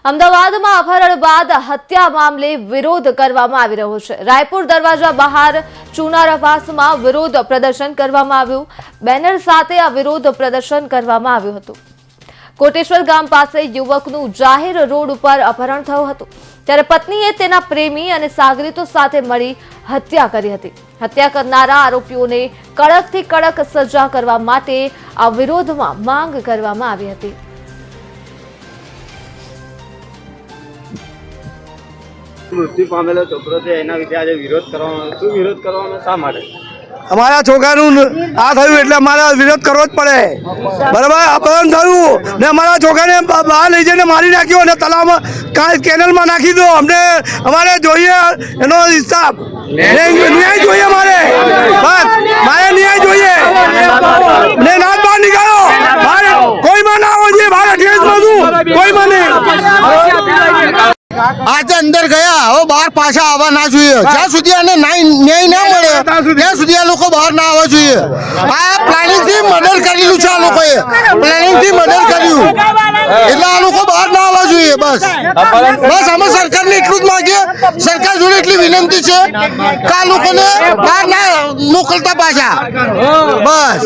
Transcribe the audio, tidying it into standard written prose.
અમદાવાદમાં અપહરણ બાદ હત્યા મામલે વિરોધ કરવામાં આવી રહ્યો છે। રાયપુર દરવાજા બહાર ચુનારાવાસમાં વિરોધ પ્રદર્શન કરવામાં આવ્યું। બેનર સાથે આ વિરોધ પ્રદર્શન કરવામાં આવ્યું હતું। કોટેશ્વર ગામ પાસે યુવકનું જાહેર રોડ ઉપર અપહરણ થયું હતું, ત્યારે પત્નીએ તેના પ્રેમી અને સાગરીતો સાથે મળી હત્યા કરી હતી। હત્યા કરનારા આરોપીઓને કડકથી કડક સજા કરવા માટે આ વિરોધમાં માંગ કરવામાં આવી હતી। મૃત્યુ પામેલો છોકરો છે એના વિશે આજે વિરોધ કરવાનો શું વિરોધ કરવાનો શા માટે? અમારા છોકરાનું આ થયું એટલે અમારે વિરોધ કરવો જ પડે। બરાબર, અપહરણ થયું ને અમારા છોકરાને બહાર લઈ જઈને મારી નાખ્યો અને તળાવમાં કેનલમાં નાખી દો। અમને અમારે જોઈએ એનો હિસાબ, ન્યાય જોઈએ અમારે, બસ મારે ન્યાય જોઈએ ને નાથ બહાર નીકળો, બહાર કોઈમાં ના આવવો જોઈએ, બહાર અઠ્યાવીસમાં શું કોઈમાં નહીં। આજે અંદર ગયા, હવે બહાર પાછા આવવા ના જોઈએ। જ્યાં સુધી આને ન્યાય ના મળે ત્યાં સુધી આ લોકો બહાર ના આવવા જોઈએ। આ પ્લાનિંગ થી મર્ડર કરેલું છે, આ લોકોએ પ્લાનિંગ થી મર્ડર કર્યું, એટલે આ લોકો બહાર ના આવવા જોઈએ। બસ અમે સરકારને એટલું જ માંગીએ, સરકાર જોડે એટલી વિનંતી છે કે આ લોકોને બહાર ના મોકલતા પાછા, બસ।